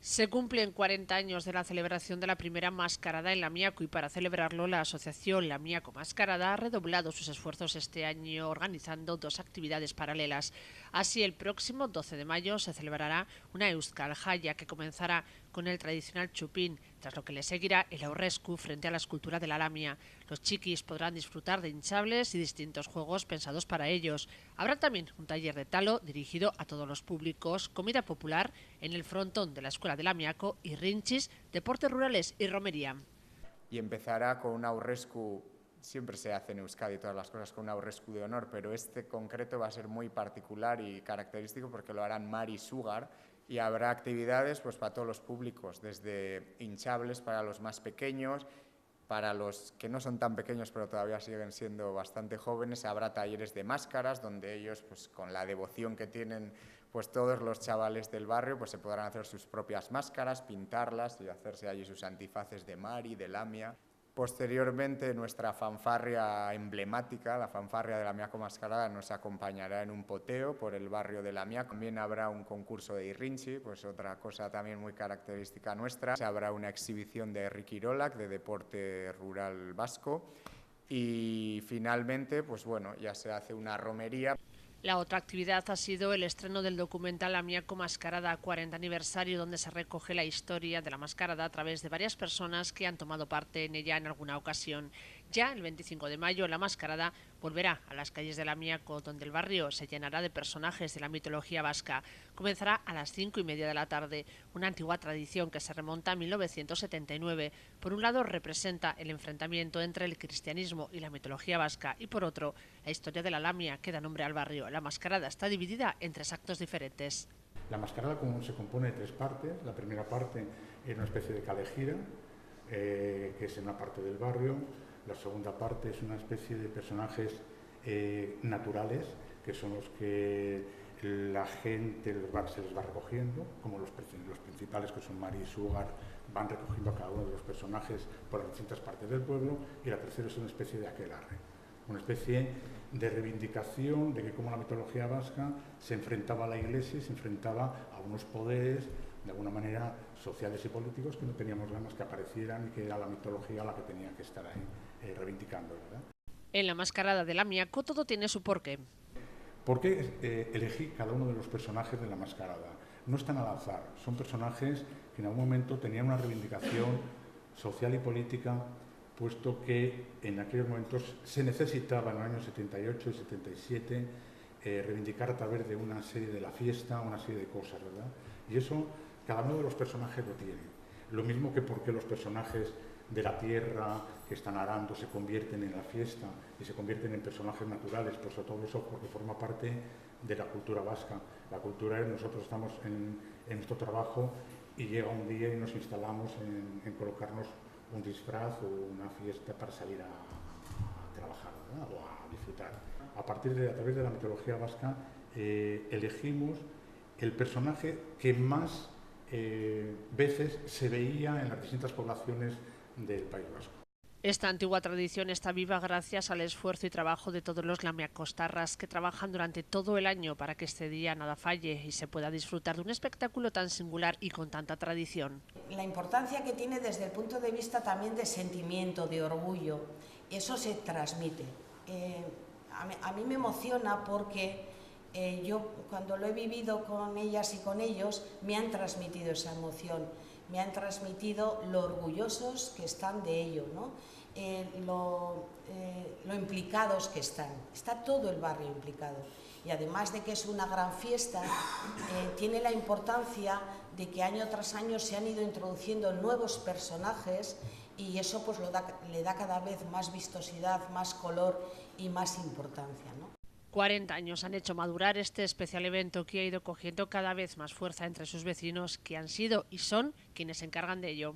Se cumplen 40 años de la celebración de la primera mascarada en Lamiaco y para celebrarlo la asociación Lamiaco Mascarada ha redoblado sus esfuerzos este año organizando dos actividades paralelas. Así, el próximo 12 de mayo se celebrará una Euskal Jaya que comenzará con el tradicional chupín, tras lo que le seguirá el aurrescu frente a la escultura de la lamia. Los chiquis podrán disfrutar de hinchables y distintos juegos pensados para ellos. Habrá también un taller de talo dirigido a todos los públicos, comida popular en el frontón de la Escuela de Lamiaco y rinchis, deportes rurales y romería. Y empezará con un aurrescu. Siempre se hace en Euskadi todas las cosas con un aurrescu de honor, pero este concreto va a ser muy particular y característico porque lo harán Mari Sugar y habrá actividades pues, para todos los públicos, desde hinchables para los más pequeños, para los que no son tan pequeños pero todavía siguen siendo bastante jóvenes, habrá talleres de máscaras donde ellos, pues, con la devoción que tienen pues, todos los chavales del barrio, pues, se podrán hacer sus propias máscaras, pintarlas y hacerse allí sus antifaces de Mari, de Lamia. Posteriormente, nuestra fanfarria emblemática, la fanfarria de Lamiaco Mascarada, nos acompañará en un poteo por el barrio de Lamiaco. También habrá un concurso de irrinchi, pues otra cosa también muy característica nuestra. Habrá una exhibición de Rikirolak, de deporte rural vasco. Y finalmente, pues bueno, ya se hace una romería. La otra actividad ha sido el estreno del documental Lamiaco Mascarada 40 aniversario, donde se recoge la historia de la mascarada a través de varias personas que han tomado parte en ella en alguna ocasión. Ya el 25 de mayo la mascarada volverá a las calles de Lamiaco, donde el barrio se llenará de personajes de la mitología vasca. Comenzará a las 5:30 de la tarde, una antigua tradición que se remonta a 1979. Por un lado representa el enfrentamiento entre el cristianismo y la mitología vasca y por otro la historia de la lamia que da nombre al barrio. La mascarada está dividida en 3 actos diferentes. La mascarada se compone de 3 partes. La primera parte es una especie de calejira, que es en una parte del barrio. La segunda parte es una especie de personajes naturales, que son los que la gente se les va recogiendo, como los principales, que son Mari y Sugar, van recogiendo a cada uno de los personajes por las distintas partes del pueblo. Y la tercera es una especie de aquelarre, una especie de reivindicación de que como la mitología vasca se enfrentaba a la Iglesia y se enfrentaba a unos poderes, de alguna manera, sociales y políticos que no teníamos ganas que aparecieran y que era la mitología la que tenía que estar ahí reivindicando, ¿verdad? En la mascarada de Lamiaco todo tiene su porqué. ¿Por qué elegí cada uno de los personajes de la mascarada? No están al azar, son personajes que en algún momento tenían una reivindicación social y política, puesto que en aquellos momentos se necesitaba en los años 78 y 77 reivindicar a través de una serie de la fiesta, una serie de cosas, ¿verdad? Y eso cada uno de los personajes lo tiene. Lo mismo que porque los personajes de la tierra que están arando se convierten en la fiesta y se convierten en personajes naturales, pues todo eso porque forma parte de la cultura vasca. La cultura es, nosotros estamos en nuestro trabajo y llega un día y nos instalamos en colocarnos un disfraz o una fiesta para salir a trabajar, ¿verdad? O a disfrutar. A través de la mitología vasca, elegimos el personaje que más veces se veía en las distintas poblaciones del País Vasco. Esta antigua tradición está viva gracias al esfuerzo y trabajo de todos los lamiacostarras que trabajan durante todo el año para que este día nada falle y se pueda disfrutar de un espectáculo tan singular y con tanta tradición. La importancia que tiene desde el punto de vista también de sentimiento, de orgullo, eso se transmite. A mí me emociona porque yo cuando lo he vivido con ellas y con ellos me han transmitido esa emoción, me han transmitido lo orgullosos que están de ello, ¿no? Lo implicados que están. Está todo el barrio implicado. Y además de que es una gran fiesta, tiene la importancia de que año tras año se han ido introduciendo nuevos personajes y eso pues le da cada vez más vistosidad, más color y más importancia, ¿no? 40 años han hecho madurar este especial evento que ha ido cogiendo cada vez más fuerza entre sus vecinos, que han sido y son quienes se encargan de ello.